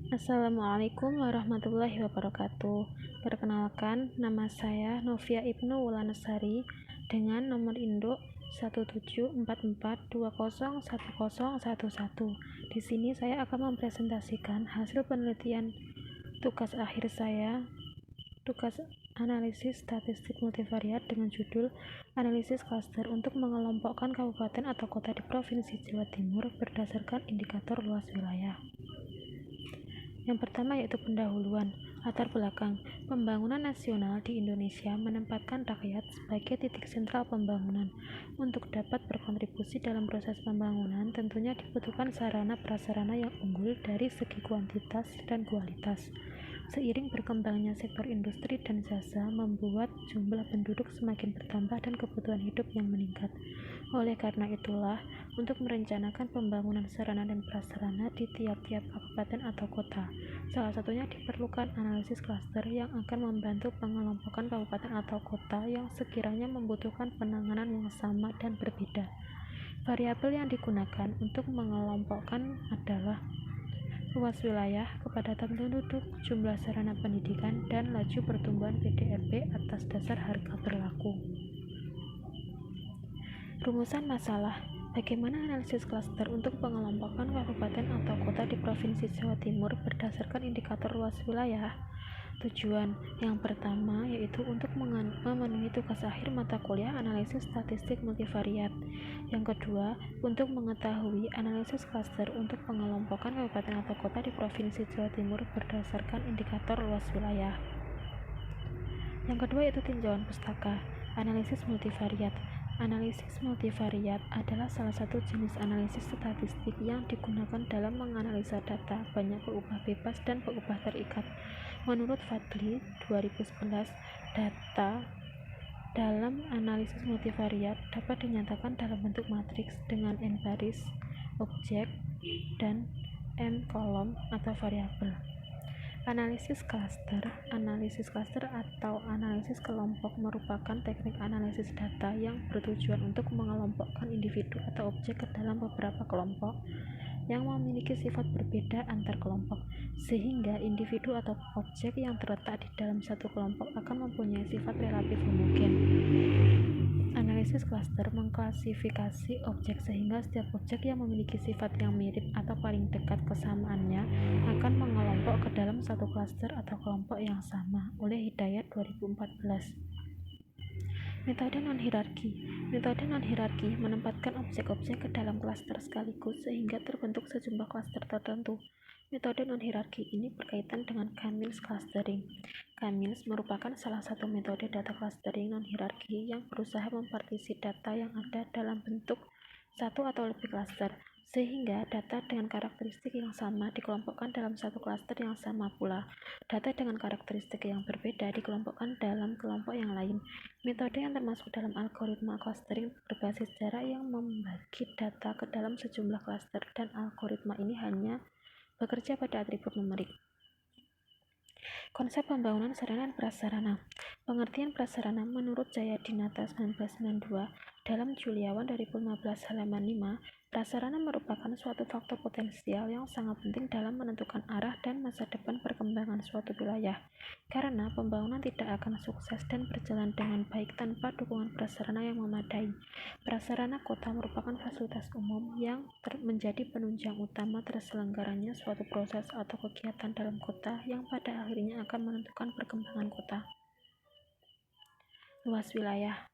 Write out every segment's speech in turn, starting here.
Assalamualaikum warahmatullahi wabarakatuh. Perkenalkan, nama saya Novia Ibnu Wulanasari dengan nomor induk 17442010111. Di sini saya akan mempresentasikan hasil penelitian tugas akhir saya, tugas analisis statistik multivariat dengan judul Analisis Klaster untuk mengelompokkan kabupaten atau kota di Provinsi Jawa Timur berdasarkan indikator luas wilayah. Yang pertama yaitu pendahuluan. Latar belakang, pembangunan nasional di Indonesia menempatkan rakyat sebagai titik sentral pembangunan. Untuk dapat berkontribusi dalam proses pembangunan, tentunya dibutuhkan sarana prasarana yang unggul dari segi kuantitas dan kualitas. Seiring berkembangnya sektor industri dan jasa membuat jumlah penduduk semakin bertambah dan kebutuhan hidup yang meningkat. Oleh karena itulah, untuk merencanakan pembangunan sarana dan prasarana di tiap-tiap kabupaten atau kota, salah satunya diperlukan analisis klaster yang akan membantu pengelompokan kabupaten atau kota yang sekiranya membutuhkan penanganan yang sama dan berbeda. Variabel yang digunakan untuk mengelompokkan adalah luas wilayah, kepadatan penduduk, jumlah sarana pendidikan, dan laju pertumbuhan PDRB atas dasar harga berlaku. Rumusan masalah. Bagaimana analisis klaster untuk pengelompokan kabupaten atau kota di Provinsi Jawa Timur berdasarkan indikator luas wilayah? Tujuan yang pertama yaitu untuk memenuhi tugas akhir mata kuliah analisis statistik multivariat. Yang kedua, untuk mengetahui analisis klaster untuk pengelompokan kabupaten atau kota di Provinsi Jawa Timur berdasarkan indikator luas wilayah. Yang kedua yaitu tinjauan pustaka, analisis multivariat. Analisis multivariat adalah salah satu jenis analisis statistik yang digunakan dalam menganalisa data banyak berubah bebas dan berubah terikat. Menurut Fadli 2011, data dalam analisis multivariat dapat dinyatakan dalam bentuk matriks dengan n baris, objek, dan n kolom atau variabel. Analisis klaster atau analisis kelompok merupakan teknik analisis data yang bertujuan untuk mengelompokkan individu atau objek ke dalam beberapa kelompok yang memiliki sifat berbeda antar kelompok, sehingga individu atau objek yang terletak di dalam satu kelompok akan mempunyai sifat relatif homogen. Analisis klaster mengklasifikasi objek sehingga setiap objek yang memiliki sifat yang mirip atau paling dekat kesamaannya akan mengelompok ke dalam satu klaster atau kelompok yang sama oleh Hidayat 2014. Metode non-hierarki. Metode non-hierarki menempatkan objek-objek ke dalam klaster sekaligus sehingga terbentuk sejumlah klaster tertentu. Metode non-hierarki ini berkaitan dengan Kamils clustering. Kamils merupakan salah satu metode data clustering non-hierarki yang berusaha mempartisi data yang ada dalam bentuk satu atau lebih klaster, sehingga data dengan karakteristik yang sama dikelompokkan dalam satu klaster yang sama pula. Data dengan karakteristik yang berbeda dikelompokkan dalam kelompok yang lain. Metode yang termasuk dalam algoritma clustering berbasis jarak yang membagi data ke dalam sejumlah klaster, dan algoritma ini hanya bekerja pada atribut numerik. Konsep pembangunan sarana dan prasarana. Pengertian prasarana menurut Jayadinata 1992 dalam Juliawan 2015 halaman 5, prasarana merupakan suatu faktor potensial yang sangat penting dalam menentukan arah dan masa depan perkembangan suatu wilayah. Karena pembangunan tidak akan sukses dan berjalan dengan baik tanpa dukungan prasarana yang memadai. Prasarana kota merupakan fasilitas umum yang menjadi penunjang utama terselenggaranya suatu proses atau kegiatan dalam kota yang pada akhirnya akan menentukan perkembangan kota. Luas wilayah.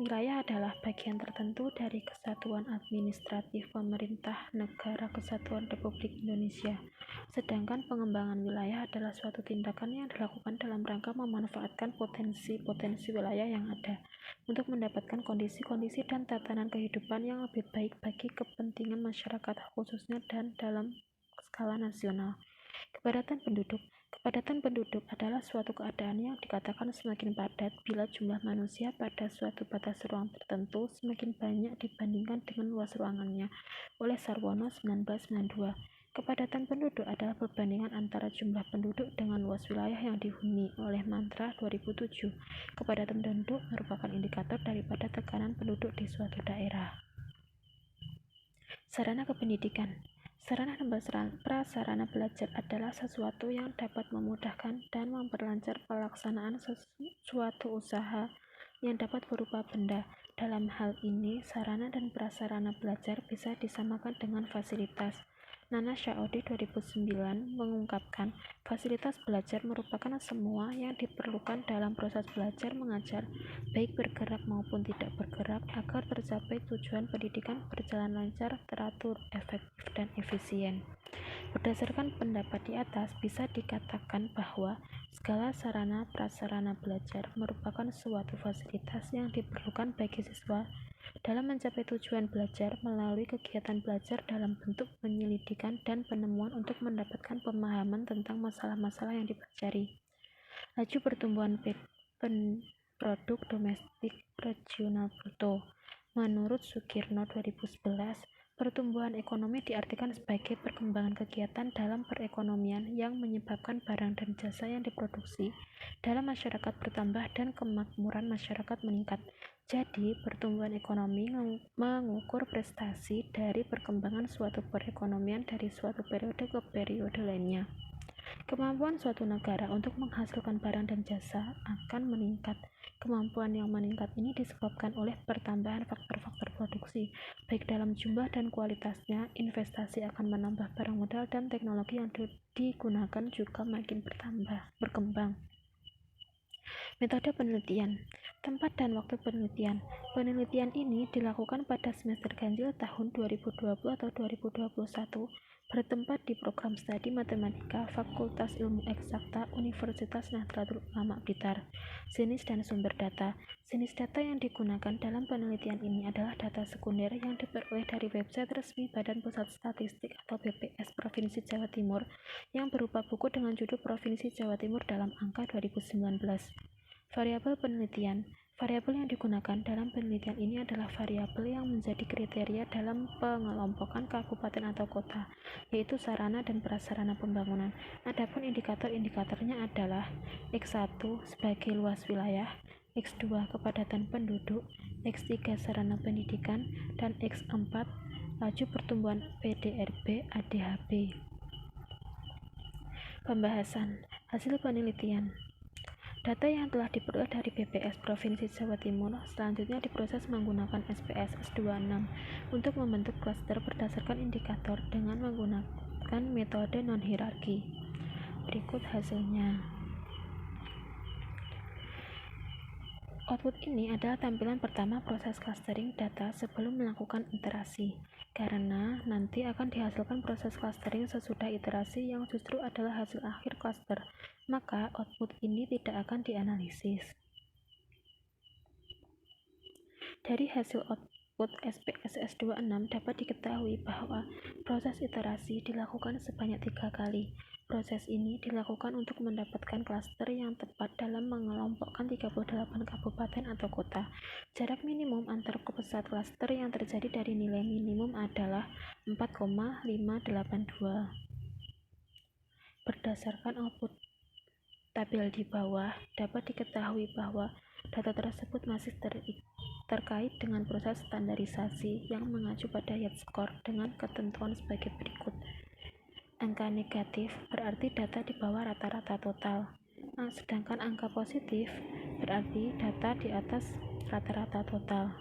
Wilayah adalah bagian tertentu dari kesatuan administratif pemerintah negara Kesatuan Republik Indonesia. Sedangkan pengembangan wilayah adalah suatu tindakan yang dilakukan dalam rangka memanfaatkan potensi-potensi wilayah yang ada untuk mendapatkan kondisi-kondisi dan tatanan kehidupan yang lebih baik bagi kepentingan masyarakat khususnya dan dalam skala nasional. Kepadatan penduduk. Kepadatan penduduk adalah suatu keadaan yang dikatakan semakin padat bila jumlah manusia pada suatu batas ruang tertentu semakin banyak dibandingkan dengan luas ruangannya, oleh Sarwono 1992. Kepadatan penduduk adalah perbandingan antara jumlah penduduk dengan luas wilayah yang dihuni, oleh Mantra 2007. Kepadatan penduduk merupakan indikator daripada tekanan penduduk di suatu daerah. Sarana kependidikan. Sarana dan prasarana belajar adalah sesuatu yang dapat memudahkan dan memperlancar pelaksanaan suatu usaha yang dapat berupa benda. Dalam hal ini, sarana dan prasarana belajar bisa disamakan dengan fasilitas. Nana Shaodi 2009 mengungkapkan, fasilitas belajar merupakan semua yang diperlukan dalam proses belajar mengajar, baik bergerak maupun tidak bergerak, agar tercapai tujuan pendidikan berjalan lancar, teratur, efektif, dan efisien. Berdasarkan pendapat di atas, bisa dikatakan bahwa segala sarana prasarana belajar merupakan suatu fasilitas yang diperlukan bagi siswa dalam mencapai tujuan belajar melalui kegiatan belajar dalam bentuk penyelidikan dan penemuan untuk mendapatkan pemahaman tentang masalah-masalah yang dipelajari. Laju pertumbuhan produk domestik regional bruto. Menurut Sukirno 2011, pertumbuhan ekonomi diartikan sebagai perkembangan kegiatan dalam perekonomian yang menyebabkan barang dan jasa yang diproduksi dalam masyarakat bertambah dan kemakmuran masyarakat meningkat. Jadi, pertumbuhan ekonomi mengukur prestasi dari perkembangan suatu perekonomian dari suatu periode ke periode lainnya. Kemampuan suatu negara untuk menghasilkan barang dan jasa akan meningkat. Kemampuan yang meningkat ini disebabkan oleh pertambahan faktor-faktor produksi, baik dalam jumlah dan kualitasnya. Investasi akan menambah barang modal dan teknologi yang digunakan juga makin berkembang. Metode penelitian, tempat dan waktu penelitian. Penelitian ini dilakukan pada semester ganjil tahun 2020 atau 2021, bertempat di program studi matematika Fakultas Ilmu Eksakta Universitas Nahdlatul Ulama Blitar. Jenis dan sumber data. Jenis data yang digunakan dalam penelitian ini adalah data sekunder yang diperoleh dari website resmi Badan Pusat Statistik atau BPS Provinsi Jawa Timur yang berupa buku dengan judul Provinsi Jawa Timur dalam angka 2019. Variabel penelitian. Variabel yang digunakan dalam penelitian ini adalah variabel yang menjadi kriteria dalam pengelompokan kabupaten atau kota, yaitu sarana dan prasarana pembangunan. Adapun indikator-indikatornya adalah X1 sebagai luas wilayah, X2 kepadatan penduduk, X3 sarana pendidikan, dan X4 laju pertumbuhan PDRB ADHB. Pembahasan hasil penelitian. Data yang telah diperoleh dari BPS Provinsi Jawa Timur selanjutnya diproses menggunakan SPSS 26 untuk membentuk klaster berdasarkan indikator dengan menggunakan metode non-hierarki. Berikut hasilnya. Output ini adalah tampilan pertama proses clustering data sebelum melakukan iterasi, karena nanti akan dihasilkan proses clustering sesudah iterasi yang justru adalah hasil akhir cluster, maka output ini tidak akan dianalisis. Dari hasil output SPSS 26 dapat diketahui bahwa proses iterasi dilakukan sebanyak 3 kali. Proses ini dilakukan untuk mendapatkan klaster yang tepat dalam mengelompokkan 38 kabupaten atau kota. Jarak minimum antar pusat klaster yang terjadi dari nilai minimum adalah 4,582. Berdasarkan output tabel di bawah, dapat diketahui bahwa data tersebut masih terkait dengan proses standarisasi yang mengacu pada Y-score dengan ketentuan sebagai berikut. Angka negatif berarti data di bawah rata-rata total, sedangkan angka positif berarti data di atas rata-rata total.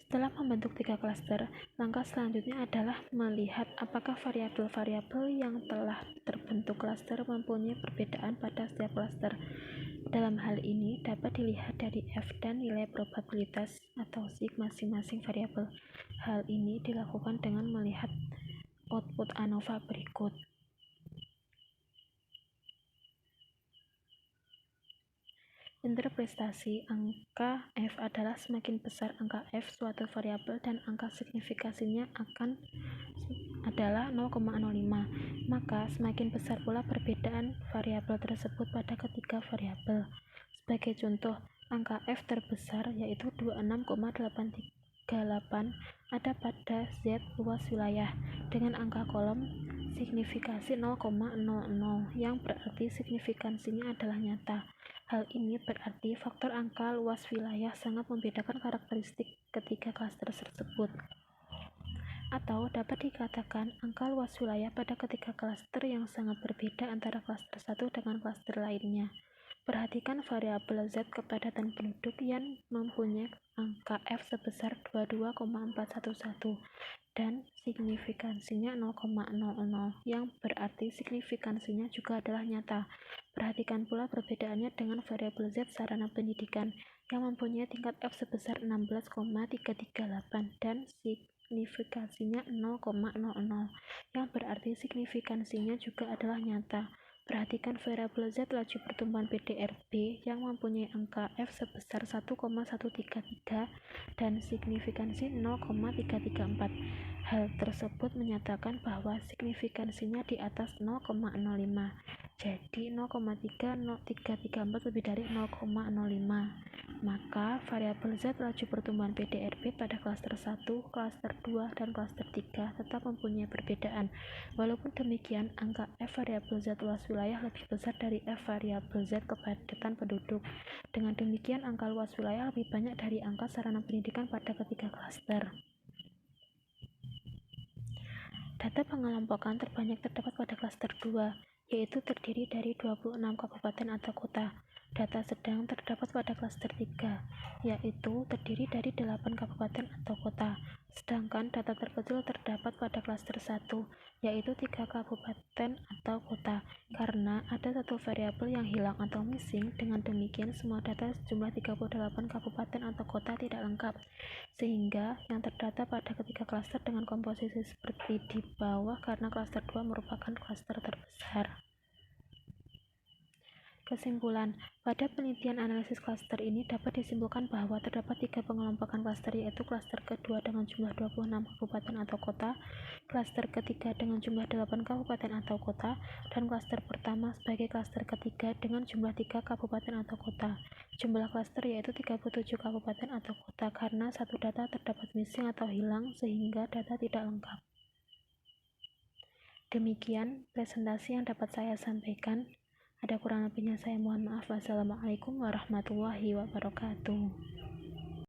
Setelah membentuk 3 klaster, langkah selanjutnya adalah melihat apakah variabel-variabel yang telah terbentuk klaster mempunyai perbedaan pada setiap klaster. Dalam hal ini dapat dilihat dari F dan nilai probabilitas atau sig masing-masing variabel. Hal ini dilakukan dengan melihat output ANOVA berikut. Interpretasi angka F adalah semakin besar angka F suatu variabel dan angka signifikasinya adalah 0,05, maka semakin besar pula perbedaan variabel tersebut pada ketiga variabel. Sebagai contoh, angka F terbesar yaitu 26,838 ada pada Z luas wilayah dengan angka kolom signifikasi 0,00 yang berarti signifikansinya adalah nyata. Hal ini berarti faktor angka luas wilayah sangat membedakan karakteristik ketiga klaster tersebut. Atau dapat dikatakan angka luas wilayah pada ketiga klaster yang sangat berbeda antara klaster satu dengan klaster lainnya. Perhatikan variabel Z kepadatan penduduk yang mempunyai angka F sebesar 22,411 dan signifikansinya 0,00, yang berarti signifikansinya juga adalah nyata. Perhatikan pula perbedaannya dengan variabel Z sarana pendidikan yang mempunyai tingkat F sebesar 16,338 dan signifikansinya 0,00, yang berarti signifikansinya juga adalah nyata. Perhatikan variabel Z laju pertumbuhan PDRB yang mempunyai angka F sebesar 1,133 dan signifikansi 0,334. Hal tersebut menyatakan bahwa signifikansinya di atas 0,05. Jadi 0,334 lebih dari 0,05. Maka variabel Z laju pertumbuhan PDRB pada klaster 1, klaster 2, dan klaster 3 tetap mempunyai perbedaan. Walaupun demikian, angka F variabel Z luas wilayah lebih besar dari F variabel Z kepadatan penduduk. Dengan demikian, angka luas wilayah lebih banyak dari angka sarana pendidikan pada ketiga klaster. Data pengelompokan terbanyak terdapat pada klaster 2, yaitu terdiri dari 26 kabupaten atau kota. Data sedang terdapat pada klaster 3, yaitu terdiri dari 8 kabupaten atau kota. Sedangkan data terkecil terdapat pada klaster 1, yaitu 3 kabupaten atau kota. Karena ada satu variabel yang hilang atau missing, dengan demikian semua data sejumlah 38 kabupaten atau kota tidak lengkap. Sehingga yang terdata pada ketiga klaster dengan komposisi seperti di bawah karena klaster 2 merupakan klaster terbesar. Kesimpulan, pada penelitian analisis klaster ini dapat disimpulkan bahwa terdapat 3 pengelompokan klaster, yaitu klaster kedua dengan jumlah 26 kabupaten atau kota, klaster ketiga dengan jumlah 8 kabupaten atau kota, dan klaster pertama sebagai klaster ketiga dengan jumlah 3 kabupaten atau kota. Jumlah klaster yaitu 37 kabupaten atau kota karena satu data terdapat missing atau hilang sehingga data tidak lengkap. Demikian presentasi yang dapat saya sampaikan. Ada kurang lebihnya saya mohon maaf. Wassalamualaikum warahmatullahi wabarakatuh.